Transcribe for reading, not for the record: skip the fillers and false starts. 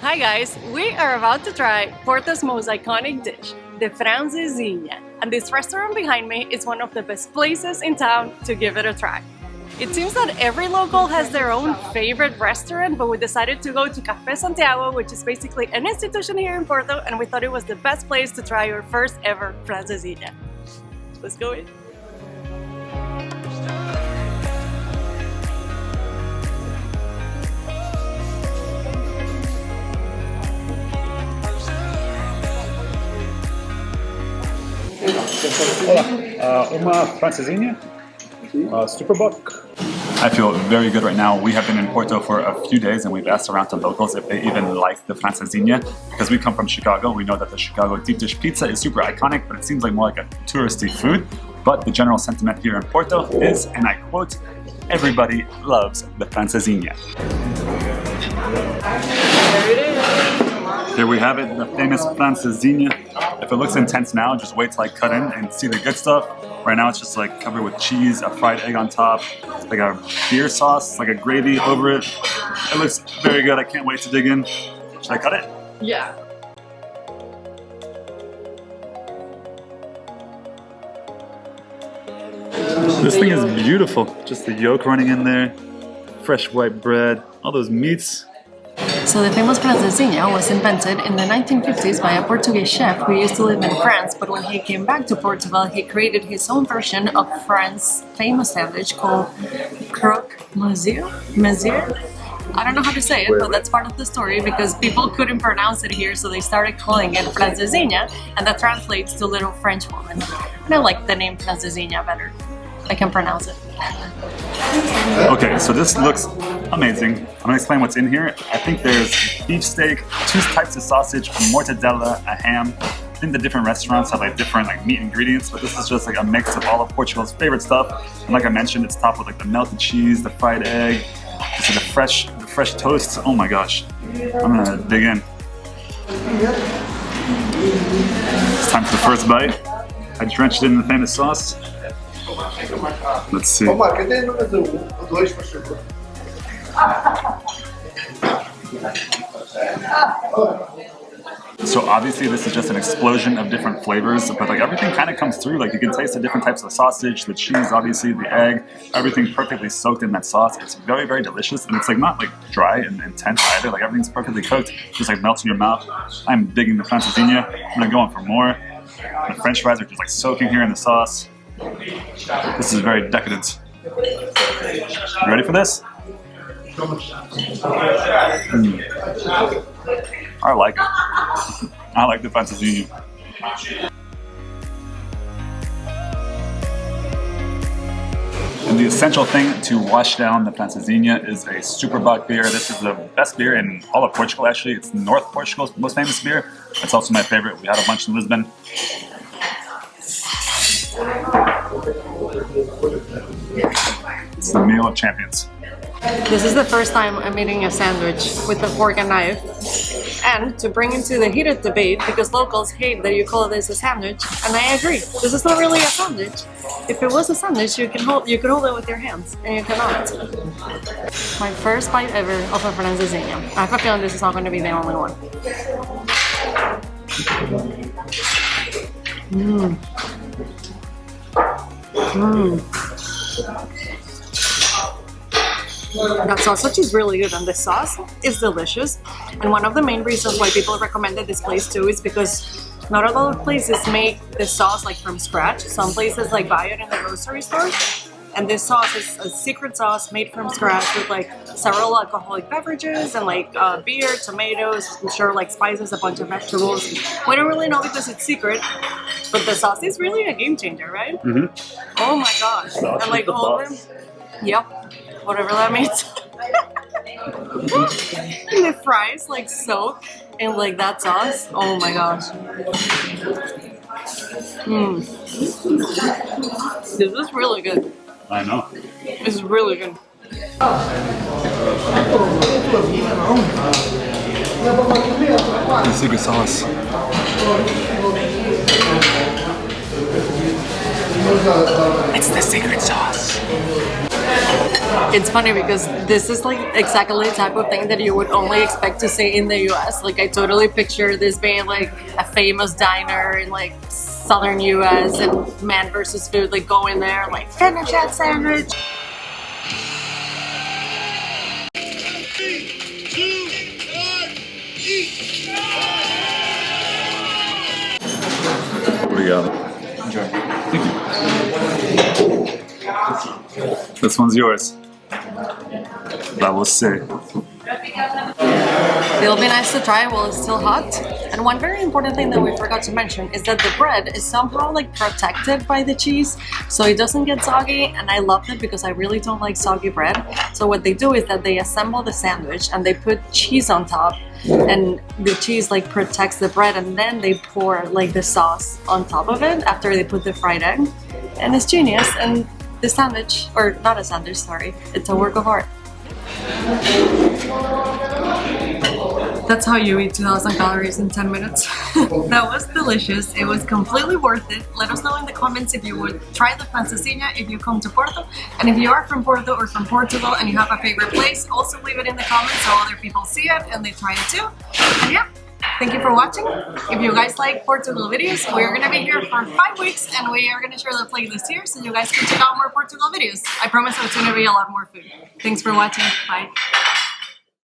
Hi guys, we are about to try Porto's most iconic dish, the Francesinha. And this restaurant behind me is one of the best places in town to give it a try. It seems that every local has their own favorite restaurant, but we decided to go to Café Santiago, which is basically an institution here in Porto, and we thought it was the best place to try our first ever Francesinha. Let's go in. Olá, uma francesinha, superbook. I feel very good right now. We have been in Porto for a few days and we've asked around to locals if they even like the Francesinha. Because we come from Chicago, we know that the Chicago deep dish pizza is super iconic, but it seems like more like a touristy food. But the general sentiment here in Porto is, and I quote, everybody loves the Francesinha. There it is. Here we have it, the famous Francesinha. If it looks intense now, just wait till I cut in and see the good stuff. Right now it's just like covered with cheese, a fried egg on top, like a beer sauce, like a gravy over it. It looks very good, I can't wait to dig in. Should I cut it? Yeah. This thing is beautiful. Just the yolk running in there, fresh white bread, all those meats. So the famous Francesinha was invented in the 1950s by a Portuguese chef who used to live in France, but when he came back to Portugal, he created his own version of France's famous sandwich called croque monsieur. I don't know how to say it, but that's part of the story because people couldn't pronounce it here, so they started calling it Francesinha, and that translates to little French woman. And I like the name Francesinha better. I can pronounce it. Okay, so this looks amazing. I'm gonna explain what's in here. I think there's beef steak, 2 types of sausage, a mortadella, a ham. I think the different restaurants have like different like meat ingredients, but this is just like a mix of all of Portugal's favorite stuff. And like I mentioned, it's topped with like the melted cheese, the fried egg, just like the fresh toast. Oh my gosh, I'm gonna dig in. It's time for the first bite. I drenched it in the famous sauce. Let's see. So obviously this is just an explosion of different flavors, but like everything kind of comes through. Like you can taste the different types of sausage, the cheese, obviously the egg, everything perfectly soaked in that sauce. It's very, very delicious, and it's like not like dry and intense either. Like everything's perfectly cooked, just like melts in your mouth. I'm digging the Francesinha. I'm gonna go on for more. The French fries are just like soaking here in the sauce. This is very decadent. You ready for this? I like it. I like the Francesinha. And the essential thing to wash down the Francesinha is a Superbock beer. This is the best beer in all of Portugal, actually. It's North Portugal's most famous beer. It's also my favorite. We had a bunch in Lisbon. It's the meal of champions. This is the first time I'm eating a sandwich with a fork and knife. And to bring into the heated debate, because locals hate that you call this a sandwich, and I agree, this is not really a sandwich. If it was a sandwich, you could hold it with your hands, and you cannot. My first bite ever of a Francesinha. I have a feeling this is not going to be the only one. That sausage is really good, and the sauce is delicious. And one of the main reasons why people recommended this place too is because not a lot of places make the sauce like from scratch. Some places like buy it in the grocery store, and this sauce is a secret sauce made from scratch with like several alcoholic beverages and like beer, tomatoes, I'm sure like spices, a bunch of vegetables. We don't really know because it's secret, but the sauce is really a game changer, right? Mm-hmm. Oh my gosh! And like all of them, yep. Whatever that means. And the fries like soak in like that sauce. Oh my gosh. This is really good. I know. It's really good. The secret sauce. It's the secret sauce. It's funny because this is like exactly the type of thing that you would only expect to see in the US. Like I totally picture this being like a famous diner in like southern US and man versus food, like go in there like finish that sandwich. What do you got? Enjoy. This one's yours. That will say. It'll be nice to try while it's still hot. And one very important thing that we forgot to mention is that the bread is somehow like protected by the cheese, so it doesn't get soggy, and I love it because I really don't like soggy bread. So what they do is that they assemble the sandwich and they put cheese on top, and the cheese like protects the bread, and then they pour like the sauce on top of it after they put the fried egg, and it's genius. And the sandwich, or not a sandwich, sorry, it's a work of art. That's how you eat 2,000 calories in 10 minutes. That was delicious. It was completely worth it. Let us know in the comments if you would try the Francesinha if you come to Porto. And if you are from Porto or from Portugal and you have a favorite place, also leave it in the comments so other people see it and they try it too. And yeah, thank you for watching. If you guys like Portugal videos, we're going to be here for 5 weeks and we are going to share the playlist here so you guys can check out more Portugal videos. I promise it's going to be a lot more food. Thanks for watching. Bye.